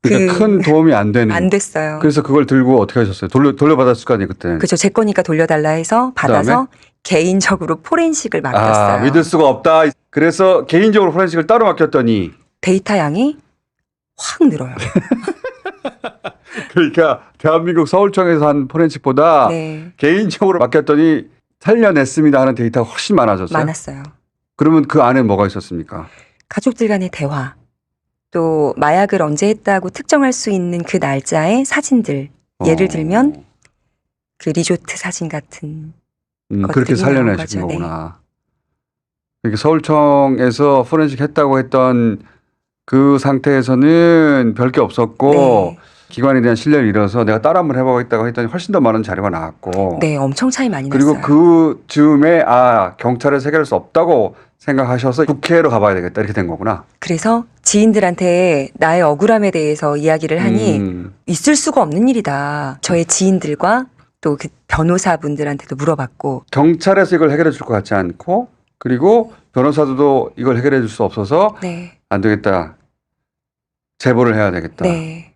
그러니까 큰 도움이 안 되는. 안 됐어요. 그래서 그걸 들고 어떻게 하셨어요? 돌려받았을 거 아니에요 그때. 그죠. 제 거니까 돌려달라 해서 받아서 개인적으로 포렌식을 맡겼어요. 아, 믿을 수가 없다. 그래서 개인적으로 포렌식을 따로 맡겼더니 데이터 양이 확 늘어요. 그러니까 대한민국 서울청에서 한 포렌식보다 네. 개인적으로 맡겼더니 살려냈습니다 하는 데이터가 훨씬 많아졌어요. 많았어요. 그러면 그 안에 뭐가 있었습니까? 가족들 간의 대화, 또 마약을 언제 했다고 특정할 수 있는 그 날짜의 사진들. 예를 들면 그 리조트 사진 같은 그렇게 것들이 나온 살려내신 거죠. 거구나. 그러니까 서울청에서 포렌식 했다고 했던 그 상태에서는 별게 없었고 네. 기관에 대한 신뢰를 잃어서 내가 따로 한번 해보겠다고 했더니 훨씬 더 많은 자료가 나왔고 네, 엄청 차이 많이 그리고 났어요. 그 즈음에 경찰에서 해결할 수 없다고 생각하셔서 국회로 가봐야 되겠다 이렇게 된 거구나. 그래서 지인들한테 나의 억울함에 대해서 이야기를 하니 있을 수가 없는 일이다. 저의 지인들과 또 그 변호사분들한테도 물어봤고 경찰에서 이걸 해결해 줄 것 같지 않고 그리고 변호사들도 이걸 해결해 줄 수 없어서 네, 안 되겠다. 제보를 해야 되겠다. 네,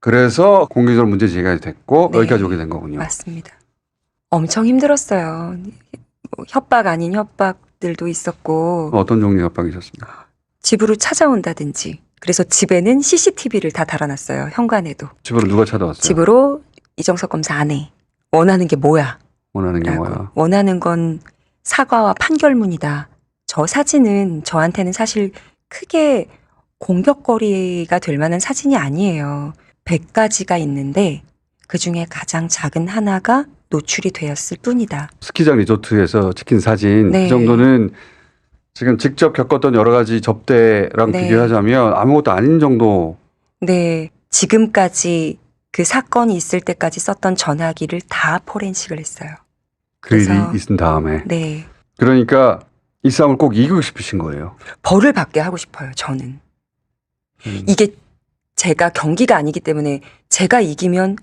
그래서 공개적으로 문제 제기가 됐고 네. 여기까지 오게 된 거군요. 맞습니다. 엄청 힘들었어요. 뭐 협박 아닌 협박들도 있었고 어떤 종류의 협박이 있었습니까? 집으로 찾아온다든지. 그래서 집에는 CCTV를 다 달아놨어요. 현관에도. 집으로 누가 찾아왔어요? 집으로 이정석 검사 아내. 원하는 게 뭐야? 원하는 게 라고. 뭐야? 원하는 건 사과와 판결문이다. 저 사진은 저한테는 사실 크게 공격거리가 될 만한 사진이 아니에요. 100가지가 있는데 그중에 가장 작은 하나가 노출이 되었을 뿐이다. 스키장 리조트에서 찍힌 사진 네. 그 정도는 지금 직접 겪었던 여러 가지 접대랑 네. 비교하자면 아무것도 아닌 정도. 네, 지금까지 그 사건이 있을 때까지 썼던 전화기를 다 포렌식을 했어요. 그 일이 그래서- 있은 다음에. 네, 그러니까 이 싸움을 꼭 이기고 싶으신 거예요. 벌을 받게 하고 싶어요. 저는. 이게 제가 경기가 아니기 때문에 제가 이기면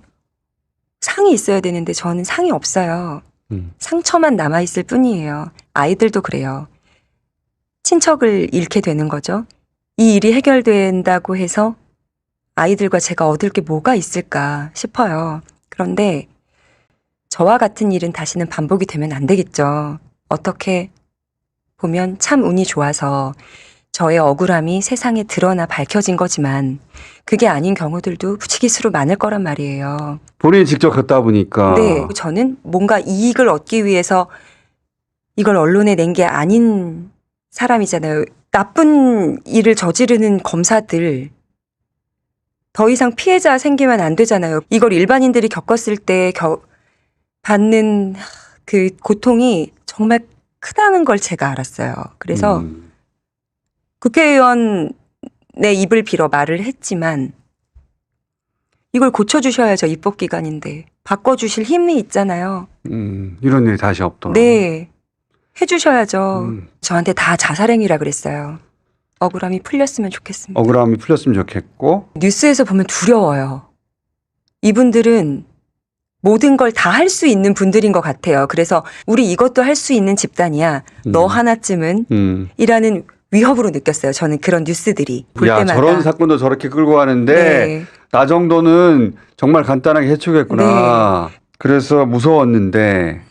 상이 있어야 되는데 저는 상이 없어요. 상처만 남아있을 뿐이에요. 아이들도 그래요. 친척을 잃게 되는 거죠. 이 일이 해결된다고 해서 아이들과 제가 얻을 게 뭐가 있을까 싶어요. 그런데 저와 같은 일은 다시는 반복이 되면 안 되겠죠. 어떻게 보면 참 운이 좋아서 저의 억울함이 세상에 드러나 밝혀진 거지만 그게 아닌 경우들도 부지기수로 많을 거란 말이에요. 본인이 직접 갔다 보니까. 네, 저는 뭔가 이익을 얻기 위해서 이걸 언론에 낸 게 아닌 사람이잖아요. 나쁜 일을 저지르는 검사들 더 이상 피해자 생기면 안 되잖아요. 이걸 일반인들이 겪었을 때 받는 그 고통이 정말 크다는 걸 제가 알았어요. 그래서 국회의원의 입을 빌어 말을 했지만 이걸 고쳐주셔야죠. 입법기관인데. 바꿔주실 힘이 있잖아요. 이런 일이 다시 없도록. 네. 해주셔야죠. 저한테 다 자살행위라 그랬어요. 억울함이 풀렸으면 좋겠습니다. 억울함이 풀렸으면 좋겠고. 뉴스에서 보면 두려워요. 이분들은 모든 걸 다 할 수 있는 분들인 것 같아요. 그래서 우리 이것도 할 수 있는 집단이야. 너 하나쯤은 이라는 위협으로 느꼈어요. 저는 그런 뉴스들이 볼 야, 때마다. 저런 사건도 저렇게 끌고 가는데 네. 나 정도는 정말 간단하게 해치우겠구나. 네. 그래서 무서웠는데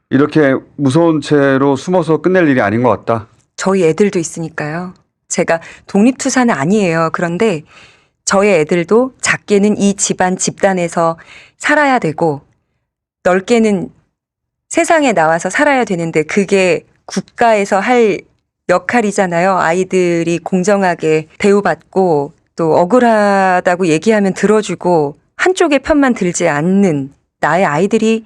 이렇게 무서운 채로 숨어서 끝낼 일이 아닌 것 같다. 저희 애들도 있으니까요. 제가 독립투사는 아니에요. 그런데 저희 애들도 작게는 이 집단에서 살아야 되고 넓게는 세상에 나와서 살아야 되는데 그게 국가에서 할 역할이잖아요. 아이들이 공정하게 대우받고 또 억울하다고 얘기하면 들어주고 한쪽의 편만 들지 않는 나의 아이들이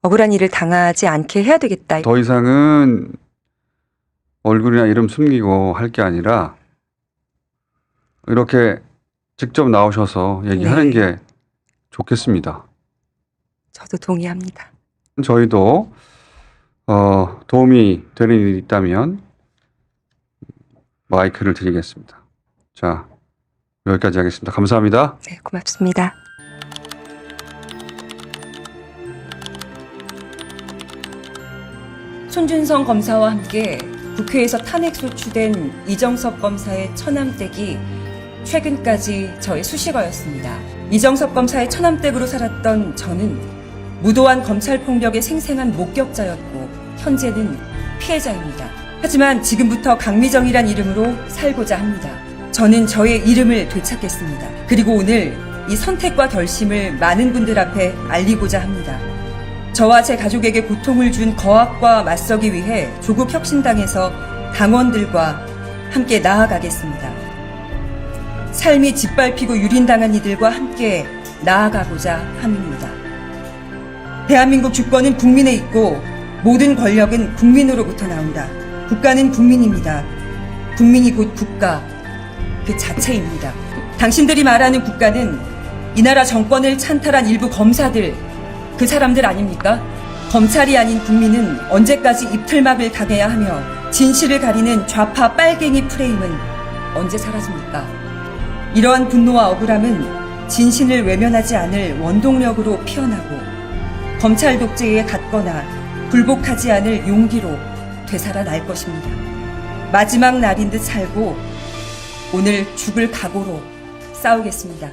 억울한 일을 당하지 않게 해야 되겠다. 더 이상은 얼굴이나 이름 숨기고 할 게 아니라 이렇게 직접 나오셔서 얘기하는 네. 게 좋겠습니다. 저도 동의합니다. 저희도 도움이 되는 일이 있다면 마이크를 드리겠습니다. 자, 여기까지 하겠습니다. 감사합니다. 네, 고맙습니다. 손준성 검사와 함께 국회에서 탄핵 소추된 이정섭 검사의 처남댁이 최근까지 저의 수식어였습니다. 이정섭 검사의 처남댁으로 살았던 저는 무도한 검찰 폭력의 생생한 목격자였고 현재는 피해자입니다. 하지만 지금부터 강미정이란 이름으로 살고자 합니다. 저는 저의 이름을 되찾겠습니다. 그리고 오늘 이 선택과 결심을 많은 분들 앞에 알리고자 합니다. 저와 제 가족에게 고통을 준 거악과 맞서기 위해 조국혁신당에서 당원들과 함께 나아가겠습니다. 삶이 짓밟히고 유린당한 이들과 함께 나아가고자 함입니다. 대한민국 주권은 국민에 있고 모든 권력은 국민으로부터 나온다. 국가는 국민입니다. 국민이 곧 국가 그 자체입니다. 당신들이 말하는 국가는 이 나라 정권을 찬탈한 일부 검사들 그 사람들 아닙니까? 검찰이 아닌 국민은 언제까지 입틀막을 당해야 하며 진실을 가리는 좌파 빨갱이 프레임은 언제 사라집니까? 이러한 분노와 억울함은 진실을 외면하지 않을 원동력으로 피어나고 검찰 독재에 갖거나 굴복하지 않을 용기로 되살아날 것입니다. 마지막 날인 듯 살고 오늘 죽을 각오로 싸우겠습니다.